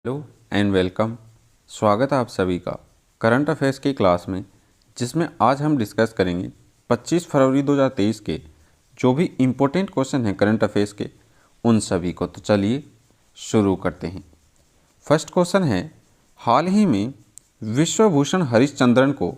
Hello and welcome. स्वागत है आप सभी का करंट अफेयर्स की क्लास में, जिसमें आज हम डिस्कस करेंगे 25 फरवरी 2023 के जो भी इम्पोर्टेंट क्वेश्चन हैं करंट अफेयर्स के, उन सभी को। तो चलिए शुरू करते हैं। फर्स्ट क्वेश्चन है, हाल ही में विश्वभूषण हरिश्चंद्रन को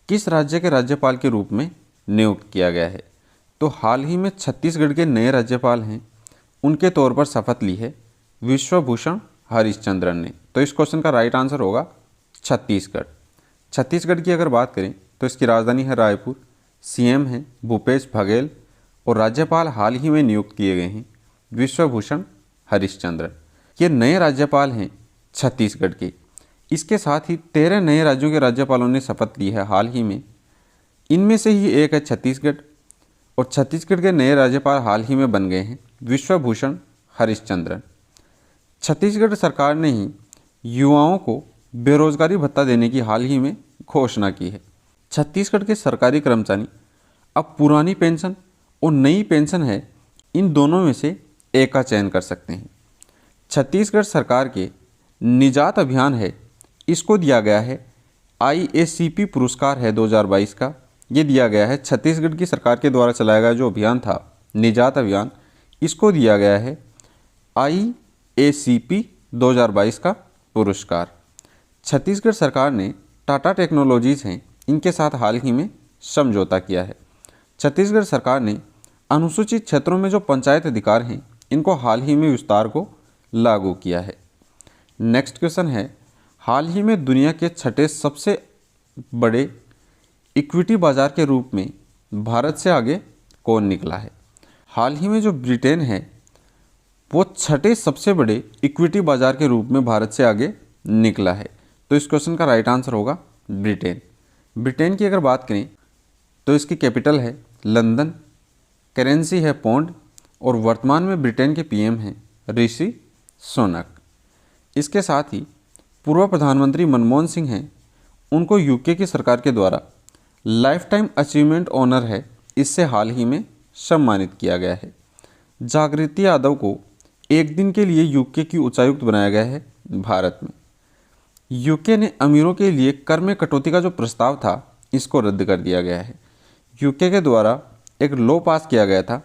किस राज्य के राज्यपाल के रूप में नियुक्त किया गया है? तो हाल ही में छत्तीसगढ़ के नए राज्यपाल हैं, उनके तौर पर शपथ ली है विश्वभूषण हरिश्चंद्रन ने। तो इस क्वेश्चन का राइट आंसर होगा छत्तीसगढ़। छत्तीसगढ़ की अगर बात करें तो इसकी राजधानी है रायपुर, सीएम हैं भूपेश बघेल और राज्यपाल हाल ही में नियुक्त किए गए हैं विश्वभूषण हरिश्चंद्रन। ये नए राज्यपाल हैं छत्तीसगढ़ के। इसके साथ ही 13 नए राज्यों के राज्यपालों ने शपथ ली है हाल ही में। इनमें से ही एक है छत्तीसगढ़, और छत्तीसगढ़ के नए राज्यपाल हाल ही में बन गए हैं विश्वभूषण हरिश्चंद्रन। छत्तीसगढ़ सरकार ने ही युवाओं को बेरोजगारी भत्ता देने की हाल ही में घोषणा की है। छत्तीसगढ़ के सरकारी कर्मचारी अब पुरानी पेंशन और नई पेंशन है, इन दोनों में से एक का चयन कर सकते हैं। छत्तीसगढ़ सरकार के निजात अभियान है, इसको दिया गया है IACP पुरस्कार है 2022 का। ये दिया गया है छत्तीसगढ़ की सरकार के द्वारा चलाया गया जो अभियान था निजात अभियान, इसको दिया गया है IACP 2022 का पुरस्कार। छत्तीसगढ़ सरकार ने टाटा टेक्नोलॉजीज़ हैं, इनके साथ हाल ही में समझौता किया है। छत्तीसगढ़ सरकार ने अनुसूचित क्षेत्रों में जो पंचायत अधिकार हैं, इनको हाल ही में विस्तार को लागू किया है। नेक्स्ट क्वेश्चन है, हाल ही में दुनिया के छठे सबसे बड़े इक्विटी बाजार के रूप में भारत से आगे कौन निकला है? हाल ही में जो ब्रिटेन है वो छठे सबसे बड़े इक्विटी बाजार के रूप में भारत से आगे निकला है। तो इस क्वेश्चन का राइट आंसर होगा ब्रिटेन। ब्रिटेन की अगर बात करें तो इसकी कैपिटल है लंदन, करेंसी है पौंड, और वर्तमान में ब्रिटेन के पीएम हैं ऋषि सुनक। इसके साथ ही पूर्व प्रधानमंत्री मनमोहन सिंह हैं, उनको यूके की सरकार के द्वारा लाइफ टाइम अचीवमेंट ऑनर है, इससे हाल ही में सम्मानित किया गया है। जागृति यादव को एक दिन के लिए यूके की उच्चायुक्त बनाया गया है भारत में। यूके ने अमीरों के लिए कर में कटौती का जो प्रस्ताव था, इसको रद्द कर दिया गया है। यूके के द्वारा एक लॉ पास किया गया था,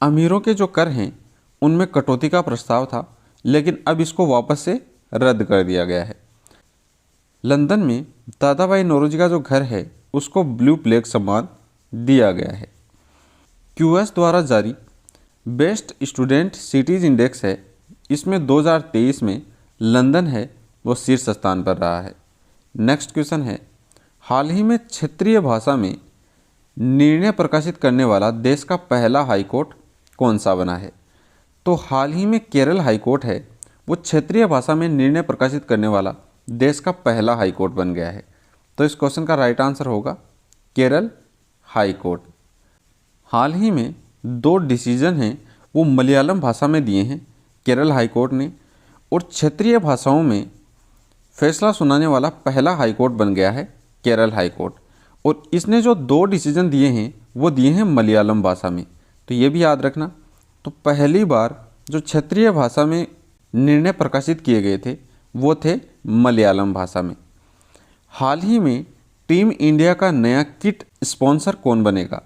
अमीरों के जो कर हैं उनमें कटौती का प्रस्ताव था, लेकिन अब इसको वापस से रद्द कर दिया गया है। लंदन में दादा भाई नौरोजी का जो घर है उसको ब्लू प्लेग सम्मान दिया गया है। QS द्वारा जारी बेस्ट स्टूडेंट सिटीज़ इंडेक्स है, इसमें 2023 में लंदन है वो शीर्ष स्थान पर रहा है। नेक्स्ट क्वेश्चन है, हाल ही में क्षेत्रीय भाषा में निर्णय प्रकाशित करने वाला देश का पहला हाईकोर्ट कौन सा बना है? तो हाल ही में केरल हाईकोर्ट है वो क्षेत्रीय भाषा में निर्णय प्रकाशित करने वाला देश का पहला हाईकोर्ट बन गया है। तो इस क्वेश्चन का राइट आंसर होगा केरल हाईकोर्ट। हाल ही में 2 डिसीजन हैं वो मलयालम भाषा में दिए हैं केरल हाईकोर्ट ने, और क्षेत्रीय भाषाओं में फैसला सुनाने वाला पहला हाईकोर्ट बन गया है केरल हाईकोर्ट। और इसने जो 2 डिसीजन दिए हैं वो दिए हैं मलयालम भाषा में, तो ये भी याद रखना। तो पहली बार जो क्षेत्रीय भाषा में निर्णय प्रकाशित किए गए थे वो थे मलयालम भाषा में। हाल ही में टीम इंडिया का नया किट स्पॉन्सर कौन बनेगा?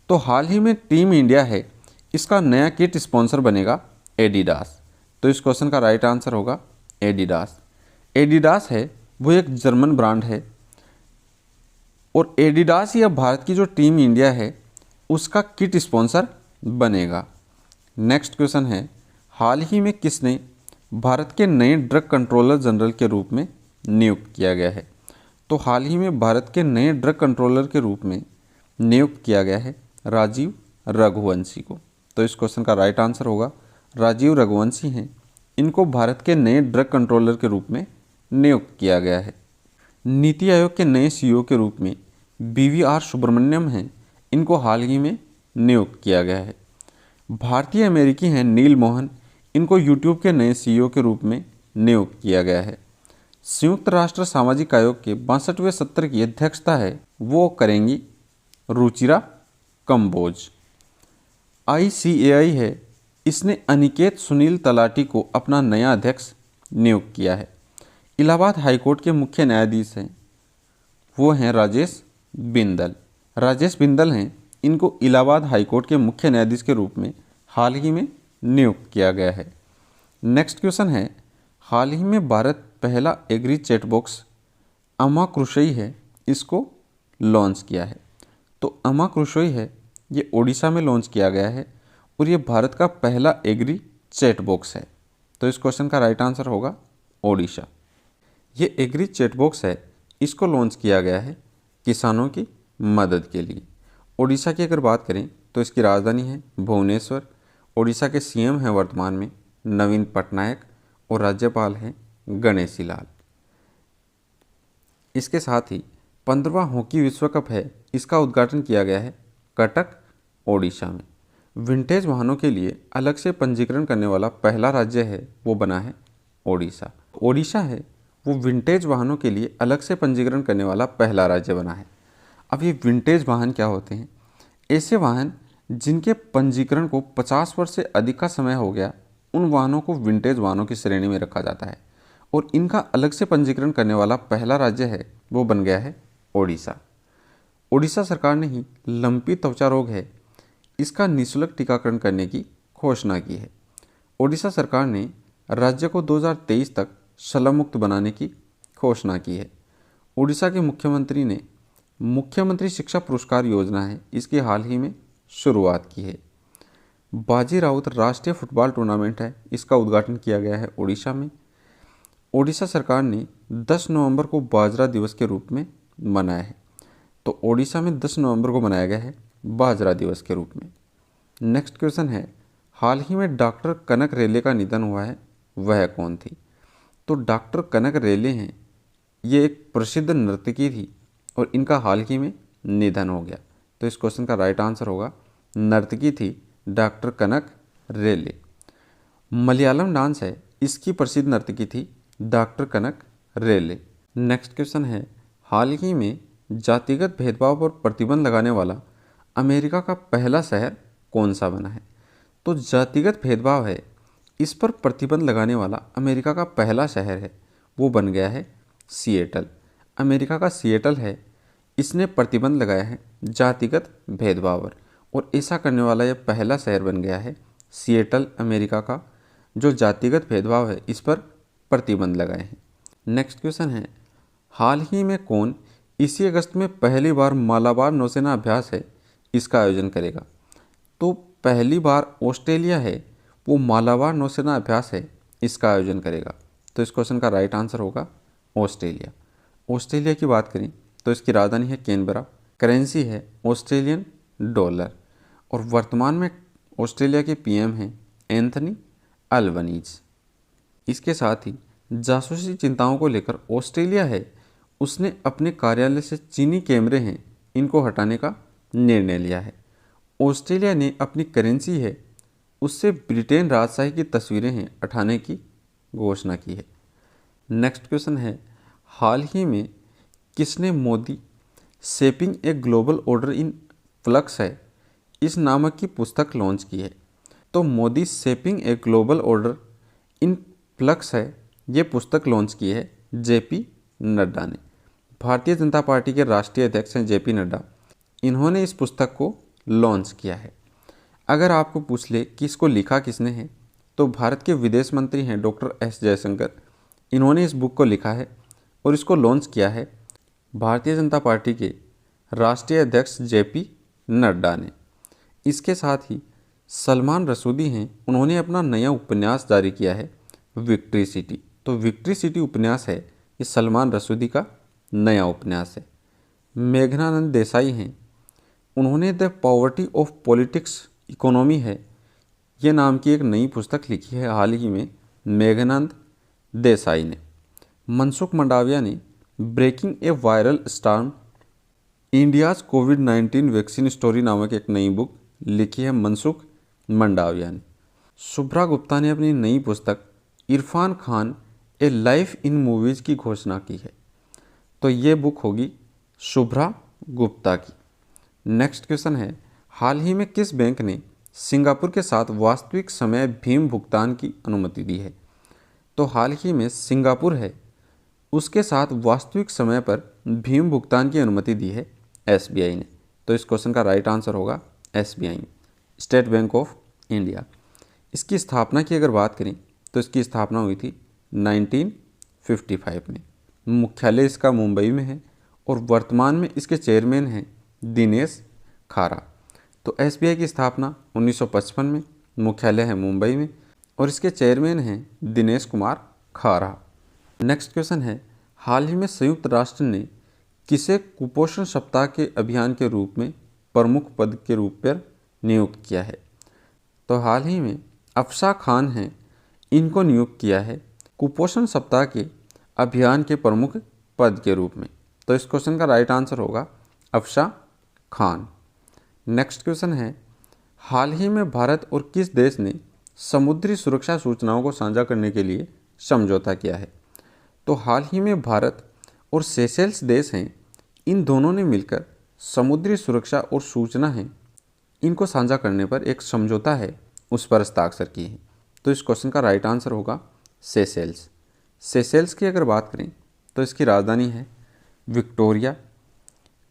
तो हाल ही में टीम इंडिया है, इसका नया किट स्पॉन्सर बनेगा एडिडास। तो इस क्वेश्चन का राइट आंसर होगा एडिडास। एडिडास है वो एक जर्मन ब्रांड है, और एडिडास ही अब भारत की जो टीम इंडिया है उसका किट स्पॉन्सर बनेगा। नेक्स्ट क्वेश्चन है, हाल ही में किसने भारत के नए ड्रग कंट्रोलर जनरल के रूप में नियुक्त किया गया है? तो हाल ही में भारत के नए ड्रग कंट्रोलर के रूप में नियुक्त किया गया है राजीव रघुवंशी को। तो इस क्वेश्चन का राइट आंसर होगा राजीव रघुवंशी हैं, इनको भारत के नए ड्रग कंट्रोलर के रूप में नियुक्त किया गया है। नीति आयोग के नए CEO के रूप में BVR सुब्रमण्यम हैं, इनको हाल ही में नियुक्त किया गया है। भारतीय अमेरिकी हैं नील मोहन, इनको YouTube के नए CEO के रूप में नियुक्त किया गया है। संयुक्त राष्ट्र सामाजिक आयोग के 62वें सत्र की अध्यक्षता है वो करेंगी रुचिरा कंबोज। ICAI है, इसने अनिकेत सुनील तलाटी को अपना नया अध्यक्ष नियुक्त किया है। इलाहाबाद हाईकोर्ट के मुख्य न्यायाधीश हैं वो हैं राजेश बिंदल। राजेश बिंदल हैं, इनको इलाहाबाद हाईकोर्ट के मुख्य न्यायाधीश के रूप में हाल ही में नियुक्त किया गया है। नेक्स्ट क्वेश्चन है, हाल ही में भारत पहला एग्री चैटबॉक्स अमाकृशई है, इसको लॉन्च किया है। तो अमाकृशई है, ये ओडिशा में लॉन्च किया गया है और ये भारत का पहला एग्री चैटबॉक्स है। तो इस क्वेश्चन का राइट आंसर होगा ओडिशा। ये एग्री चैटबॉक्स है, इसको लॉन्च किया गया है किसानों की मदद के लिए। ओडिशा की अगर बात करें तो इसकी राजधानी है भुवनेश्वर। ओडिशा के सीएम हैं वर्तमान में नवीन पटनायक और राज्यपाल हैं गणेशी लाल। इसके साथ ही 15वां हॉकी विश्व कप है, इसका उद्घाटन किया गया है कटक ओडिशा में। विंटेज वाहनों के लिए अलग से पंजीकरण करने वाला पहला राज्य है वो बना है ओडिशा। ओडिशा है वो विंटेज वाहनों के लिए अलग से पंजीकरण करने वाला पहला राज्य बना है। अब ये विंटेज वाहन क्या होते हैं? ऐसे वाहन जिनके पंजीकरण को 50 वर्ष से अधिक का समय हो गया, उन वाहनों को विंटेज वाहनों की श्रेणी में रखा जाता है और इनका अलग से पंजीकरण करने वाला पहला राज्य है वो बन गया है ओडिशा। ओडिशा सरकार ने ही लंपी त्वचा रोग है, इसका निःशुल्क टीकाकरण करने की घोषणा की है। ओडिशा सरकार ने राज्य को 2023 तक शलम मुक्त बनाने की घोषणा की है। ओडिशा के मुख्यमंत्री ने मुख्यमंत्री शिक्षा पुरस्कार योजना है, इसकी हाल ही में शुरुआत की है। बाजी राउत राष्ट्रीय फुटबॉल टूर्नामेंट है, इसका उद्घाटन किया गया है ओडिशा में। ओडिशा सरकार ने 10 नवंबर को बाजरा दिवस के रूप में मनाया है। तो ओडिशा में 10 नवंबर को मनाया गया है बाजरा दिवस के रूप में। नेक्स्ट क्वेश्चन है, हाल ही में डॉक्टर कनक रेले का निधन हुआ है, वह कौन थी? तो डॉक्टर कनक रेले हैं, ये एक प्रसिद्ध नर्तकी थी और इनका हाल ही में निधन हो गया। तो इस क्वेश्चन का राइट आंसर होगा नर्तकी थी डॉक्टर कनक रेले। मलयालम डांस है, इसकी प्रसिद्ध नर्तकी थी डॉक्टर कनक रेले। नेक्स्ट क्वेश्चन है, हाल ही में जातिगत भेदभाव पर प्रतिबंध लगाने वाला अमेरिका का पहला शहर कौन सा बना है? तो जातिगत भेदभाव है, इस पर प्रतिबंध लगाने वाला अमेरिका का पहला शहर है वो बन गया है सिएटल। अमेरिका का सिएटल है, इसने प्रतिबंध लगाया है जातिगत भेदभाव पर और ऐसा करने वाला यह पहला शहर बन गया है सिएटल, अमेरिका का, जो जातिगत भेदभाव है इस पर प्रतिबंध लगाए हैं। नेक्स्ट क्वेश्चन है, हाल ही में कौन इसी अगस्त में पहली बार मालाबार नौसेना अभ्यास है, इसका आयोजन करेगा? तो पहली बार ऑस्ट्रेलिया है वो मालाबार नौसेना अभ्यास है, इसका आयोजन करेगा। तो इस क्वेश्चन का राइट आंसर होगा ऑस्ट्रेलिया। ऑस्ट्रेलिया की बात करें तो इसकी राजधानी है कैनबरा, करेंसी है ऑस्ट्रेलियन डॉलर और वर्तमान में ऑस्ट्रेलिया के पीएम हैं एंथनी अल्बनीज। इसके साथ ही जासूसी चिंताओं को लेकर ऑस्ट्रेलिया है उसने अपने कार्यालय से चीनी कैमरे हैं इनको हटाने का निर्णय लिया है। ऑस्ट्रेलिया ने अपनी करेंसी है उससे ब्रिटेन राजशाही की तस्वीरें हैं हटाने की घोषणा की है। नेक्स्ट क्वेश्चन है, हाल ही में किसने Modi shaping a global order in flux है इस नामक की पुस्तक लॉन्च की है? तो Modi shaping a global order in flux है, ये पुस्तक लॉन्च की है जेपी नड्डा ने। भारतीय जनता पार्टी के राष्ट्रीय अध्यक्ष हैं जेपी नड्डा, इन्होंने इस पुस्तक को लॉन्च किया है। अगर आपको पूछ ले कि इसको लिखा किसने है तो भारत के विदेश मंत्री हैं डॉक्टर एस जयशंकर, इन्होंने इस बुक को लिखा है और इसको लॉन्च किया है भारतीय जनता पार्टी के राष्ट्रीय अध्यक्ष जेपी नड्डा ने। इसके साथ ही सलमान रसूदी हैं, उन्होंने अपना नया उपन्यास जारी किया है विक्ट्री सिटी। तो विक्ट्री सिटी उपन्यास है, ये सलमान रसूदी का नया उपन्यास है। मेघनानंद देसाई हैं, उन्होंने the poverty of politics economy है ये नाम की एक नई पुस्तक लिखी है हाल ही में मेघनानंद देसाई ने। मनसुख मंडाविया ने ब्रेकिंग ए वायरल स्टॉर्म इंडियाज कोविड-19 वैक्सीन स्टोरी नामक एक नई बुक लिखी है मनसुख मंडाविया ने। शुभ्रा गुप्ता ने अपनी नई पुस्तक इरफान खान ए लाइफ इन मूवीज़ की घोषणा की है। तो ये बुक होगी शुभ्रा गुप्ता की। नेक्स्ट क्वेश्चन है, हाल ही में किस बैंक ने सिंगापुर के साथ वास्तविक समय भीम भुगतान की अनुमति दी है? तो हाल ही में सिंगापुर है, उसके साथ वास्तविक समय पर भीम भुगतान की अनुमति दी है एसबीआई ने। तो इस क्वेश्चन का राइट आंसर होगा SBI, state bank of India. इसकी स्थापना की अगर बात करें तो इसकी स्थापना हुई थी 1955 में। मुख्यालय इसका मुंबई में है और वर्तमान में इसके चेयरमैन हैं दिनेश खारा। तो एसबीआई की स्थापना 1955 में, मुख्यालय है मुंबई में और इसके चेयरमैन हैं दिनेश कुमार खारा। नेक्स्ट क्वेश्चन है, हाल ही में संयुक्त राष्ट्र ने किसे कुपोषण सप्ताह के अभियान के रूप में प्रमुख पद के रूप पर नियुक्त किया है? तो हाल ही में अफशा खान हैं, इनको नियुक्त किया है कुपोषण सप्ताह के अभियान के प्रमुख पद के रूप में। तो इस क्वेश्चन का राइट आंसर होगा अफशा खान। नेक्स्ट क्वेश्चन है, हाल ही में भारत और किस देश ने समुद्री सुरक्षा सूचनाओं को साझा करने के लिए समझौता किया है? तो हाल ही में भारत और सेशेल्स देश हैं, इन दोनों ने मिलकर समुद्री सुरक्षा और सूचना है इनको साझा करने पर एक समझौता है उस पर हस्ताक्षर की है। तो इस क्वेश्चन का राइट आंसर होगा सेशेल्स। सेशेल्स की अगर बात करें तो इसकी राजधानी है विक्टोरिया,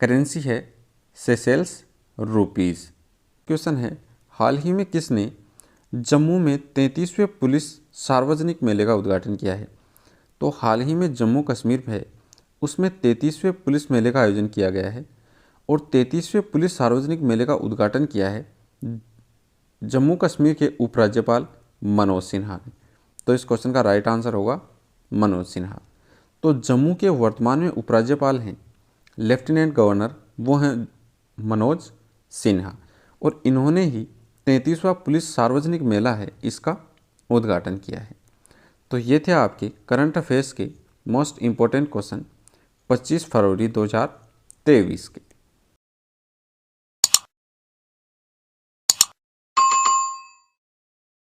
करेंसी है सेशेल्स रुपीज़। क्वेश्चन है, हाल ही में किसने जम्मू में 33वें पुलिस सार्वजनिक मेले का उद्घाटन किया है? तो हाल ही में जम्मू कश्मीर है, उसमें 33वें पुलिस मेले का आयोजन किया गया है और 33वें पुलिस सार्वजनिक मेले का उद्घाटन किया है जम्मू कश्मीर के उपराज्यपाल मनोज सिन्हा ने। तो इस क्वेश्चन का राइट आंसर होगा मनोज सिन्हा। तो जम्मू के वर्तमान में उपराज्यपाल हैं लेफ्टिनेंट गवर्नर, वो हैं मनोज सिन्हा और इन्होंने ही 33वां पुलिस सार्वजनिक मेला है इसका उद्घाटन किया है। तो ये थे आपके करंट अफेयर्स के मोस्ट इम्पोर्टेंट क्वेश्चन 25 फरवरी 2023 के।